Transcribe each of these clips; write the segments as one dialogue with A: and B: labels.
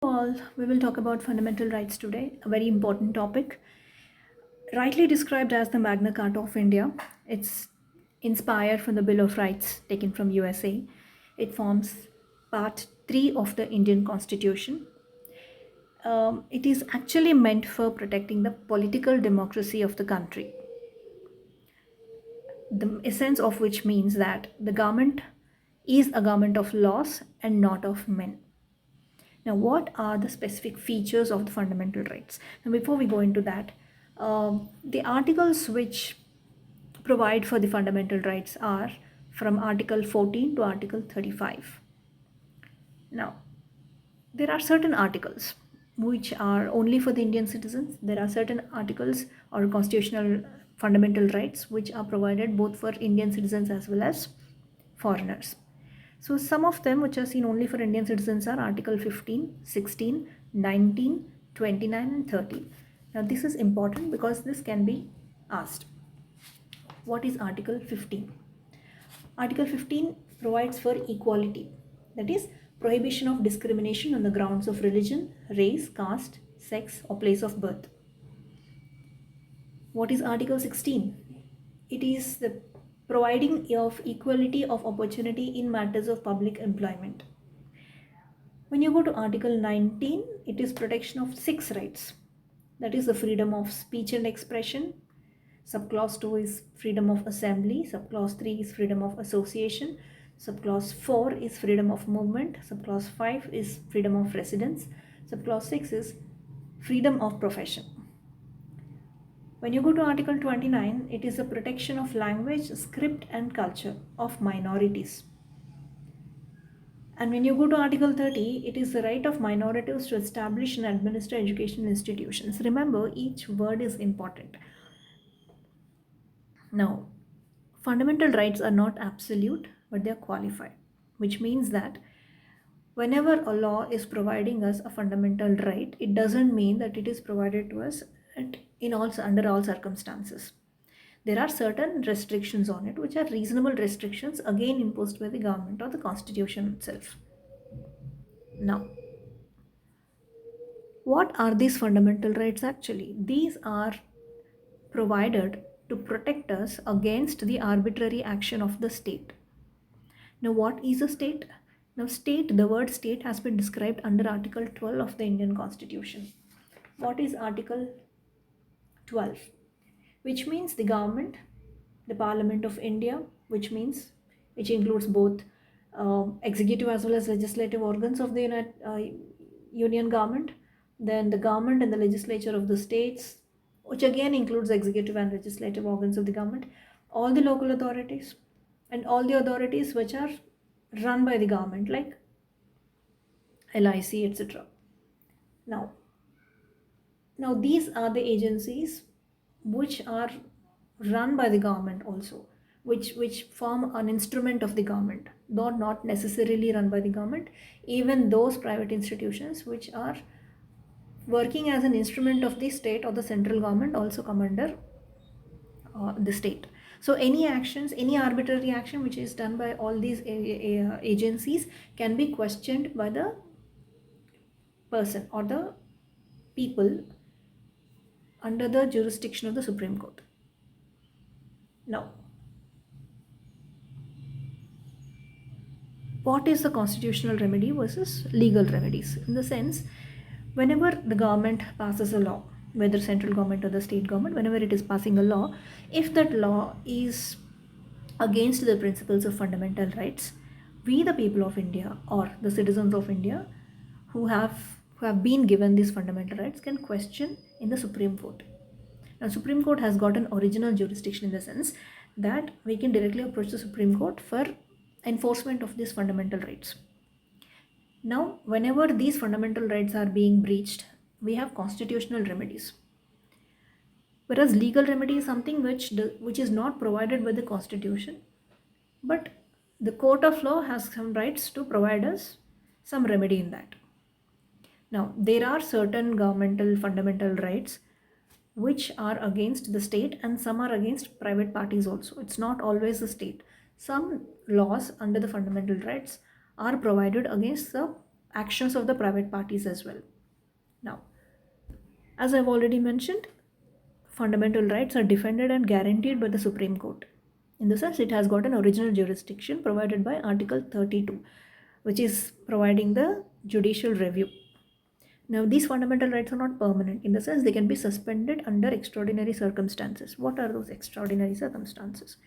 A: All, we will talk about fundamental rights today, a very important topic. Rightly described as the Magna Carta of India, it's inspired from the Bill of Rights taken from USA. It forms part 3 of the Indian Constitution. It is actually meant for protecting the political democracy of the country. The essence of which means that the government is a government of laws and not of men. Now, what are the specific features of the fundamental rights? Now, before we go into that, the articles which provide for the fundamental rights are from Article 14 to Article 35. Now, there are certain articles which are only for the Indian citizens. There are certain articles or constitutional fundamental rights which are provided both for Indian citizens as well as foreigners. So some of them which are seen only for Indian citizens are Article 15, 16, 19, 29 and 30. Now this is important because this can be asked. What is Article 15? Article 15 provides for equality, that is, prohibition of discrimination on the grounds of religion, race, caste, sex, or place of birth. What is Article 16? It is the providing of equality of opportunity in matters of public employment. When you go to Article 19, it is protection of 6 rights. That is the freedom of speech and expression. Subclause 2 is freedom of assembly. Subclause 3 is freedom of association. Subclause 4 is freedom of movement. Subclause 5 is freedom of residence. Subclause 6 is freedom of profession. When you go to Article 29, it is the protection of language, script and culture of minorities. And when you go to Article 30, it is the right of minorities to establish and administer educational institutions. Remember, each word is important. Now, fundamental rights are not absolute, but they are qualified, which means that whenever a law is providing us a fundamental right, it doesn't mean that it is provided to us under all circumstances. There are certain restrictions on it, which are reasonable restrictions, again imposed by the government or the constitution itself. Now, what are these fundamental rights actually? These are provided to protect us against the arbitrary action of the state. Now, what is a state? Now, the word state has been described under Article 12 of the Indian Constitution. What is Article 12? Which means the government, the Parliament of India, which includes both executive as well as legislative organs of the Union government, then the government and the legislature of the states, which again includes executive and legislative organs of the government, all the local authorities, and all the authorities which are run by the government, like LIC, etc. Now, these are the agencies which are run by the government also, which form an instrument of the government, though not necessarily run by the government. Even those private institutions which are working as an instrument of the state or the central government also come under the state. So any actions, any arbitrary action which is done by all these agencies can be questioned by the person or the people under the jurisdiction of the Supreme Court. Now, what is the constitutional remedy versus legal remedies? In the sense, whenever the government passes a law, whether central government or the state government, whenever it is passing a law, if that law is against the principles of fundamental rights, we the people of India or the citizens of India who have been given these fundamental rights can question in the Supreme Court. Now, Supreme Court has got an original jurisdiction in the sense that we can directly approach the Supreme Court for enforcement of these fundamental rights. Now, whenever these fundamental rights are being breached, we have constitutional remedies. Whereas legal remedy is something which is not provided by the Constitution, but the court of law has some rights to provide us some remedy in that. Now, there are certain governmental fundamental rights which are against the state and some are against private parties also. It's not always the state. Some laws under the fundamental rights are provided against the actions of the private parties as well. Now, as I've already mentioned, fundamental rights are defended and guaranteed by the Supreme Court. In the sense, it has got an original jurisdiction provided by Article 32, which is providing the judicial review. Now, these fundamental rights are not permanent. In the sense, they can be suspended under extraordinary circumstances. What are those extraordinary circumstances?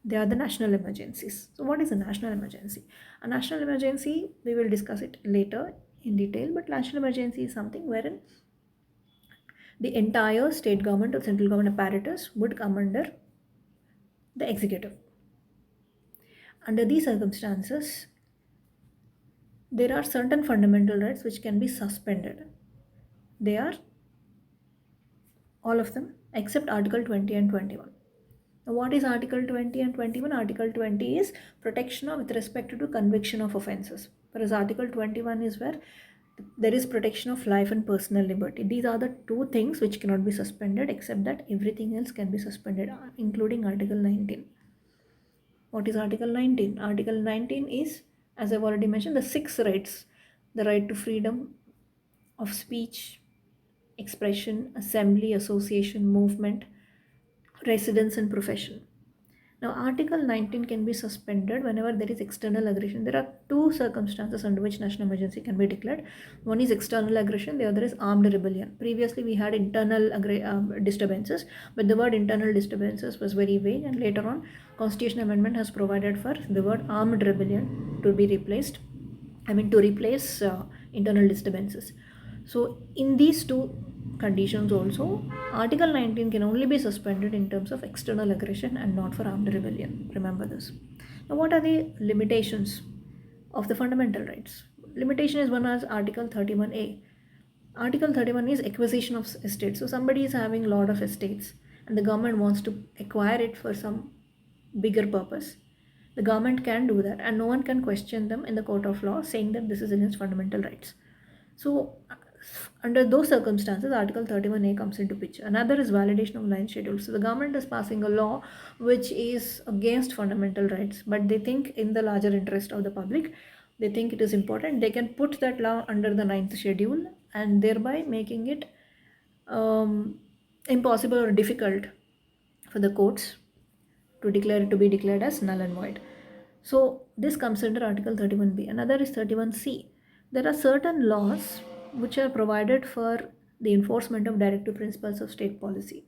A: They are the national emergencies. So, what is a national emergency? A national emergency, we will discuss it later in detail, but national emergency is something wherein the entire state government or central government apparatus would come under the executive. Under these circumstances, there are certain fundamental rights which can be suspended. They are all of them except Article 20 and 21. Now, what is Article 20 and 21? Article 20 is protection with respect to conviction of offences, whereas Article 21 is where there is protection of life and personal liberty. These are the two things which cannot be suspended, except that everything else can be suspended, including Article 19. What is Article 19? Article 19 is, as I've already mentioned, the 6 rights: the right to freedom of speech, expression, assembly, association, movement, residence, and profession. Now, Article 19 can be suspended whenever there is external aggression. There are two circumstances under which national emergency can be declared. One is external aggression, the other is armed rebellion. Previously, we had internal disturbances, but the word internal disturbances was very vague, and later on, Constitution Amendment has provided for the word armed rebellion to be replaced. To replace internal disturbances. So, in these two conditions also, Article 19 can only be suspended in terms of external aggression and not for armed rebellion. Remember this. Now, what are the limitations of the fundamental rights? Limitation is one as Article 31A. Article 31 is acquisition of estates. So, somebody is having a lot of estates and the government wants to acquire it for some bigger purpose. The government can do that and no one can question them in the court of law saying that this is against fundamental rights. So, under those circumstances, Article 31A comes into picture. Another is validation of 9th schedule. So, the government is passing a law which is against fundamental rights, but they think in the larger interest of the public, they think it is important. They can put that law under the 9th schedule and thereby making it impossible or difficult for the courts to declare it to be declared as null and void. So, this comes under Article 31B. Another is 31C. There are certain laws which are provided for the enforcement of directive principles of state policy.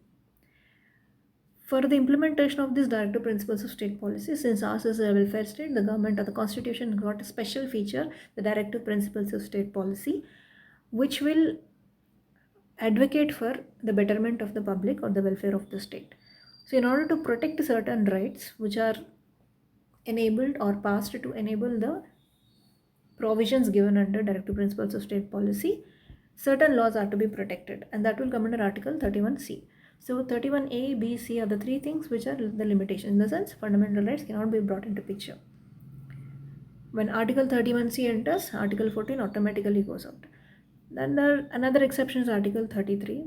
A: For the implementation of these directive principles of state policy, since ours is a welfare state, the government or the constitution got a special feature, the directive principles of state policy, which will advocate for the betterment of the public or the welfare of the state. So, in order to protect certain rights which are enabled or passed to enable the provisions given under directive principles of state policy, certain laws are to be protected, and that will come under Article 31C. So 31A, B, C are the three things which are the limitations. In the sense, fundamental rights cannot be brought into picture. When Article 31C enters, Article 14 automatically goes out. Then another exception is Article 33,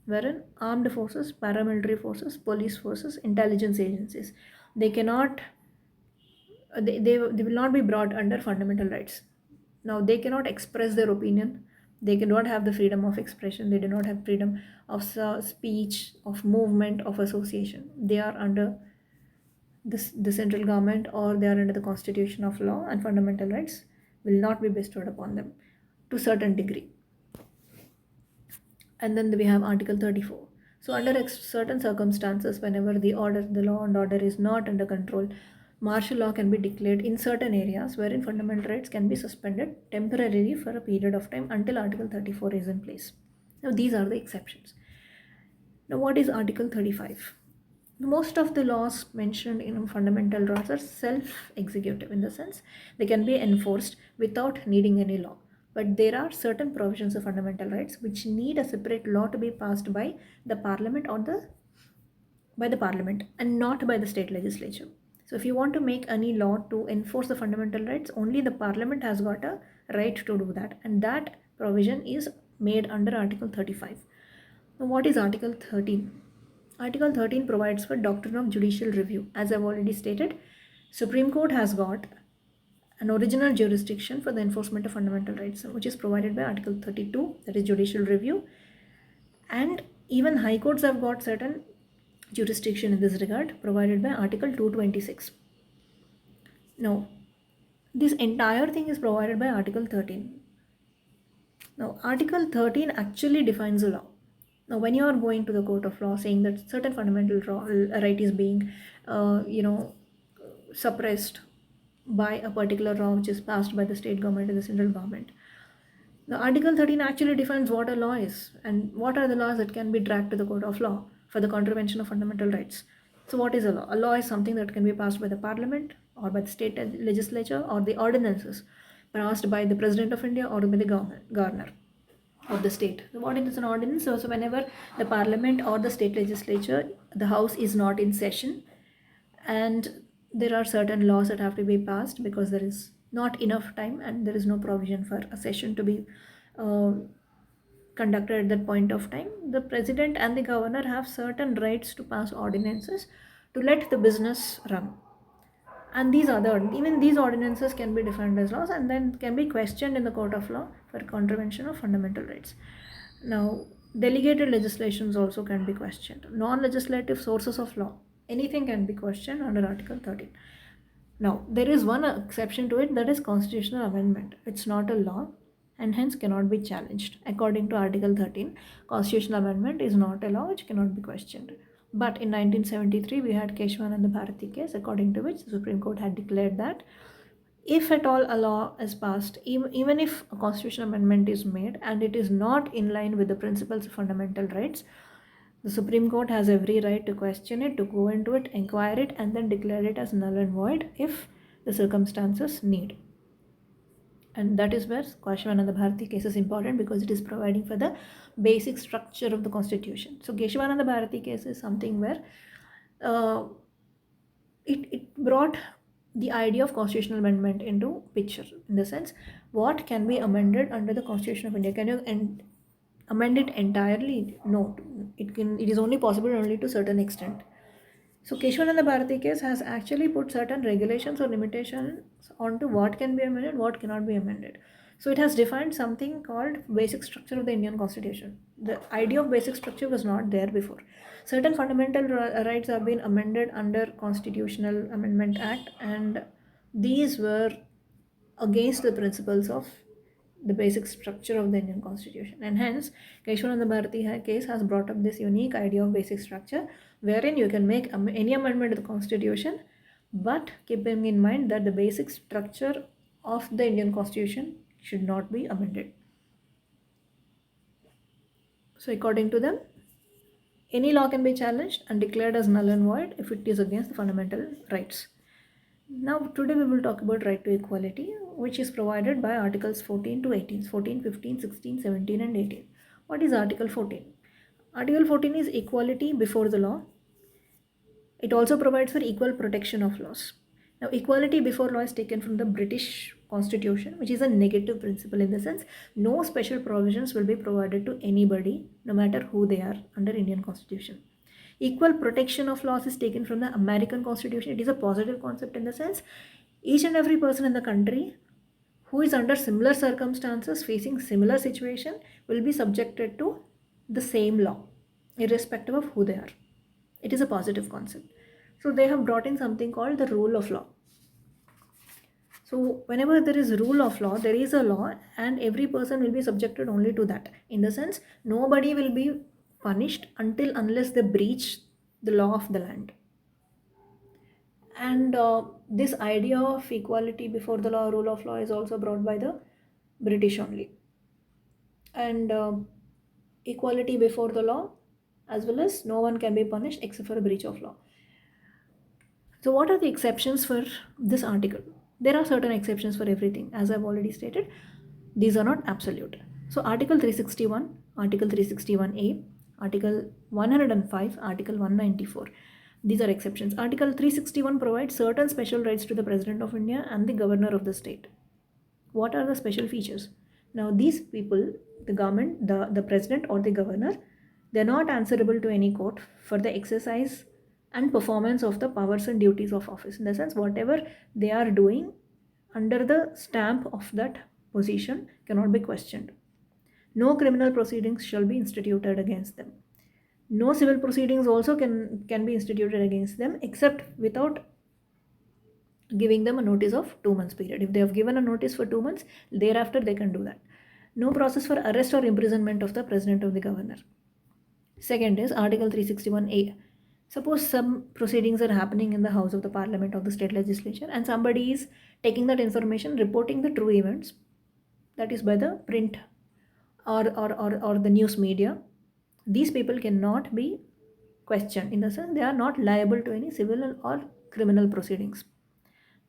A: wherein armed forces, paramilitary forces, police forces, intelligence agencies, they cannot, they will not be brought under fundamental rights. Now, they cannot express their opinion. They cannot have the freedom of expression. They do not have freedom of speech, of movement, of association. They are under the central government or they are under the constitution of law, and fundamental rights will not be bestowed upon them to a certain degree. And then we have Article 34. So, under certain circumstances, whenever the law and order is not under control, martial law can be declared in certain areas wherein fundamental rights can be suspended temporarily for a period of time until Article 34 is in place. Now, these are the exceptions. Now, what is Article 35? Most of the laws mentioned in fundamental rights are self-executive, in the sense they can be enforced without needing any law. But there are certain provisions of fundamental rights which need a separate law to be passed by the parliament by the parliament and not by the state legislature. So if you want to make any law to enforce the fundamental rights, only the parliament has got a right to do that, and that provision is made under Article 35. Now, what is Article 13? Article 13 provides for doctrine of judicial review. As I've already stated, Supreme Court has got an original jurisdiction for the enforcement of fundamental rights, which is provided by Article 32, that is judicial review. And even high courts have got certain jurisdiction in this regard, provided by Article 226. Now, this entire thing is provided by Article 13. Now, Article 13 actually defines the law. Now, when you are going to the court of law saying that certain fundamental right is being, suppressed by a particular law which is passed by the state government and the central government, the Article 13 actually defines what a law is and what are the laws that can be dragged to the court of law for the contravention of fundamental rights. So, what is a law? A law is something that can be passed by the parliament or by the state legislature or the ordinances passed by the President of India or by the governor of the state. So what is an ordinance? So whenever the parliament or the state legislature, the house is not in session, and there are certain laws that have to be passed because there is not enough time and there is no provision for a session to be conducted at that point of time, the president and the governor have certain rights to pass ordinances to let the business run. And even these ordinances can be defined as laws and then can be questioned in the court of law for contravention of fundamental rights. Now, delegated legislations also can be questioned. Non-legislative sources of law, anything can be questioned under Article 13. Now, there is one exception to it, that is constitutional amendment. It's not a law and hence cannot be challenged. According to Article 13, constitutional amendment is not a law which cannot be questioned. But in 1973, we had Kesavananda Bharati case, according to which the Supreme Court had declared that if at all a law is passed, even if a constitutional amendment is made and it is not in line with the principles of fundamental rights, the Supreme Court has every right to question it, to go into it, inquire it, and then declare it as null and void if the circumstances need. And that is where Kesavananda Bharati case is important, because it is providing for the basic structure of the constitution. So Kesavananda Bharati case is something where it brought the idea of constitutional amendment into picture, in the sense what can be amended under the Constitution of India. Can you amend it entirely? No, it is only possible only to certain extent. So Kesavananda Bharati case has actually put certain regulations or limitations onto what can be amended, what cannot be amended. So it has defined something called basic structure of the Indian Constitution. The idea of basic structure was not there before. Certain fundamental rights have been amended under Constitutional Amendment Act, and these were against the principles of the basic structure of the Indian Constitution. And hence, Kesavananda Bharati case has brought up this unique idea of basic structure, wherein you can make any amendment to the Constitution, but keeping in mind that the basic structure of the Indian Constitution should not be amended. So according to them, any law can be challenged and declared as null and void if it is against the fundamental rights. Now today we will talk about right to equality, which is provided by Articles 14 to 18, 14, 15, 16, 17 and 18. What is Article 14? Article 14 is equality before the law. It also provides for equal protection of laws. Now, equality before law is taken from the British Constitution, which is a negative principle, in the sense no special provisions will be provided to anybody, no matter who they are, under Indian Constitution. Equal protection of laws is taken from the American Constitution. It is a positive concept, in the sense each and every person in the country who is under similar circumstances, facing similar situation, will be subjected to the same law, irrespective of who they are. It is a positive concept. So they have brought in something called the rule of law. So whenever there is rule of law, there is a law and every person will be subjected only to that. In the sense, nobody will be punished unless they breach the law of the land. And this idea of equality before the law, rule of law, is also brought by the British only. And equality before the law, as well as no one can be punished except for a breach of law. So what are the exceptions for this article? There are certain exceptions for everything, as I've already stated. These are not absolute. So Article 361, Article 361A, Article 105, Article 194. These are exceptions. Article 361 provides certain special rights to the President of India and the Governor of the state. What are the special features? Now these people, the government, the President or the Governor, they are not answerable to any court for the exercise and performance of the powers and duties of office. In the sense, whatever they are doing under the stamp of that position cannot be questioned. No criminal proceedings shall be instituted against them. No civil proceedings also can be instituted against them, except without giving them a notice of 2 months period. If they have given a notice for 2 months, thereafter they can do that. No process for arrest or imprisonment of the president of the governor. Second is Article 361A. Suppose some proceedings are happening in the House of the Parliament of the state legislature, and somebody is taking that information, reporting the true events, that is by the print or the news media. These people cannot be questioned, in the sense they are not liable to any civil or criminal proceedings.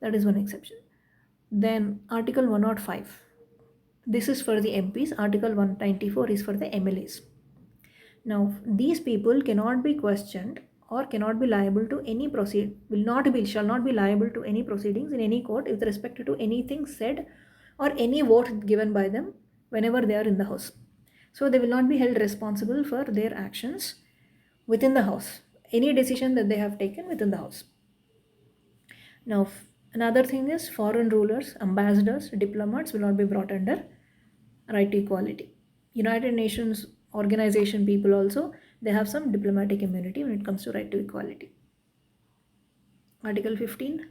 A: That is one exception. Then Article 105. This is for the MPs. Article 194 is for the MLAs. Now, these people cannot be questioned or cannot be liable to any shall not be liable to any proceedings in any court with respect to anything said or any vote given by them whenever they are in the house. So they will not be held responsible for their actions within the house, any decision that they have taken within the house. Now, another thing is foreign rulers, ambassadors, diplomats will not be brought under right to equality. United Nations organization people also, they have some diplomatic immunity when it comes to right to equality. Article 15.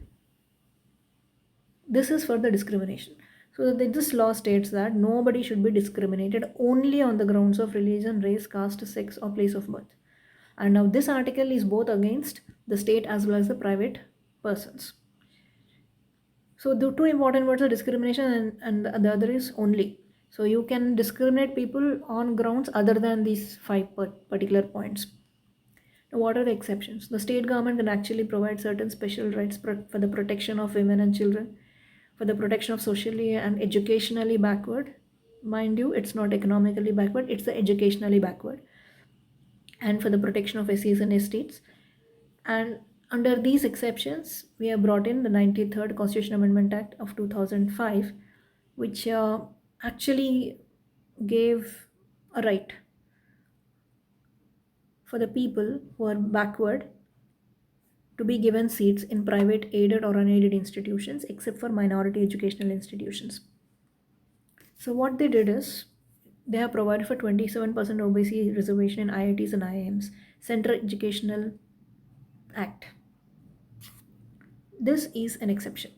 A: This is for the discrimination. So this law states that nobody should be discriminated only on the grounds of religion, race, caste, sex, or place of birth. And now this article is both against the state as well as the private persons. So the two important words are discrimination and the other is only. So you can discriminate people on grounds other than these five particular points. Now, what are the exceptions? The state government can actually provide certain special rights for the protection of women and children, for the protection of socially and educationally backward. Mind you, it's not economically backward, it's the educationally backward. And for the protection of SCs and STs. And under these exceptions, we have brought in the 93rd Constitution Amendment Act of 2005, which actually gave a right for the people who are backward to be given seats in private aided or unaided institutions except for minority educational institutions. So what they did is they have provided for 27% OBC reservation in IITs and IIMs, Central Educational Act. This is an exception.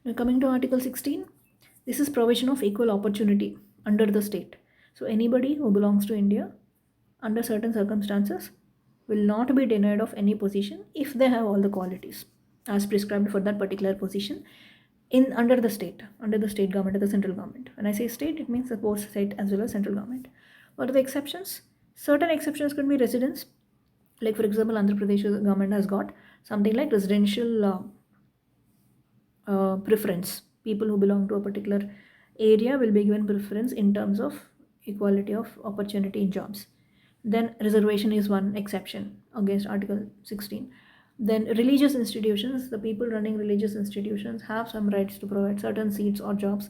A: Now coming to Article 16, this is provision of equal opportunity under the state. So anybody who belongs to India under certain circumstances will not be denied of any position if they have all the qualities as prescribed for that particular position under the state government or the central government. When I say state, it means both state as well as central government. What are the exceptions? Certain exceptions could be residence. Like for example, Andhra Pradesh government has got something like residential preference. People who belong to a particular area will be given preference in terms of equality of opportunity in jobs. Then reservation is one exception against Article 16. Then religious institutions, the people running religious institutions have some rights to provide certain seats or jobs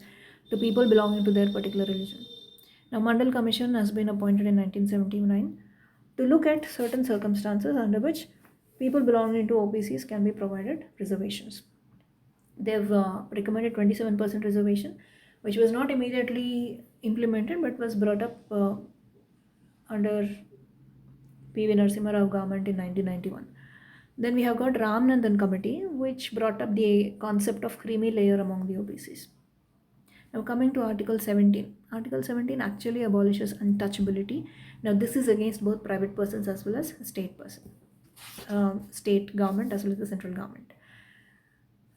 A: to people belonging to their particular religion. Now, Mandal Commission has been appointed in 1979 to look at certain circumstances under which people belonging to OBCs can be provided reservations. They've recommended 27% reservation, which was not immediately implemented but was brought up under P.V. Narasimha Rao government in 1991. Then we have got Ramanandan Committee, which brought up the concept of creamy layer among the OBCs. Now coming to Article 17. Article 17 actually abolishes untouchability. Now this is against both private persons as well as state government as well as the central government.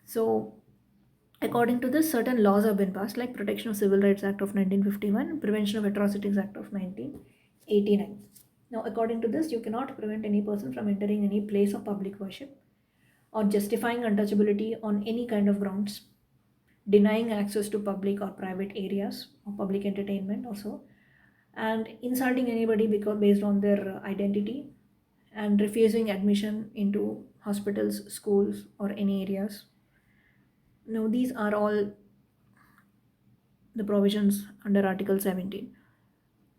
A: So according to this, certain laws have been passed, like Protection of Civil Rights Act of 1951, Prevention of Atrocities Act of 1989. Now, according to this, you cannot prevent any person from entering any place of public worship or justifying untouchability on any kind of grounds, denying access to public or private areas or public entertainment also, and insulting anybody based on their identity, and refusing admission into hospitals, schools, or any areas. Now, these are all the provisions under Article 17.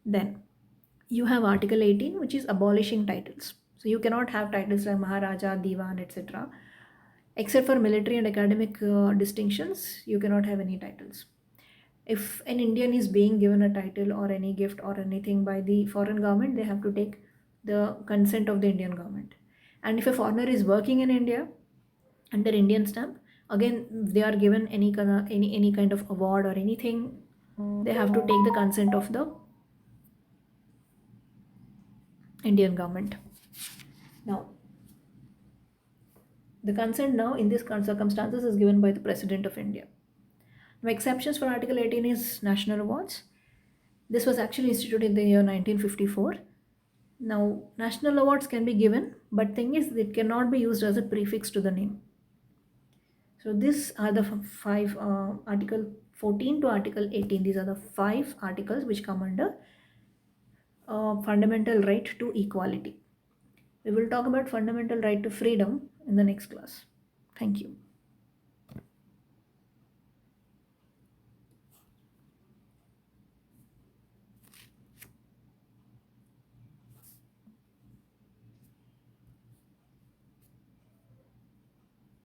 A: Then you have Article 18, which is abolishing titles. So you cannot have titles like Maharaja, Diwan, etc. Except for military and academic distinctions, you cannot have any titles. If an Indian is being given a title or any gift or anything by the foreign government, they have to take the consent of the Indian government. And if a foreigner is working in India under Indian stamp, again they are given any kind of award or anything, they have to take the consent of the Indian government. Now, the consent now in these circumstances is given by the President of India. Now, exceptions for Article 18 is national awards. This was actually instituted in the year 1954. Now, national awards can be given, but thing is, it cannot be used as a prefix to the name. So, these are the five Article 14 to Article 18. These are the five articles which come under fundamental right to equality. We will talk about fundamental right to freedom in the next class. Thank you.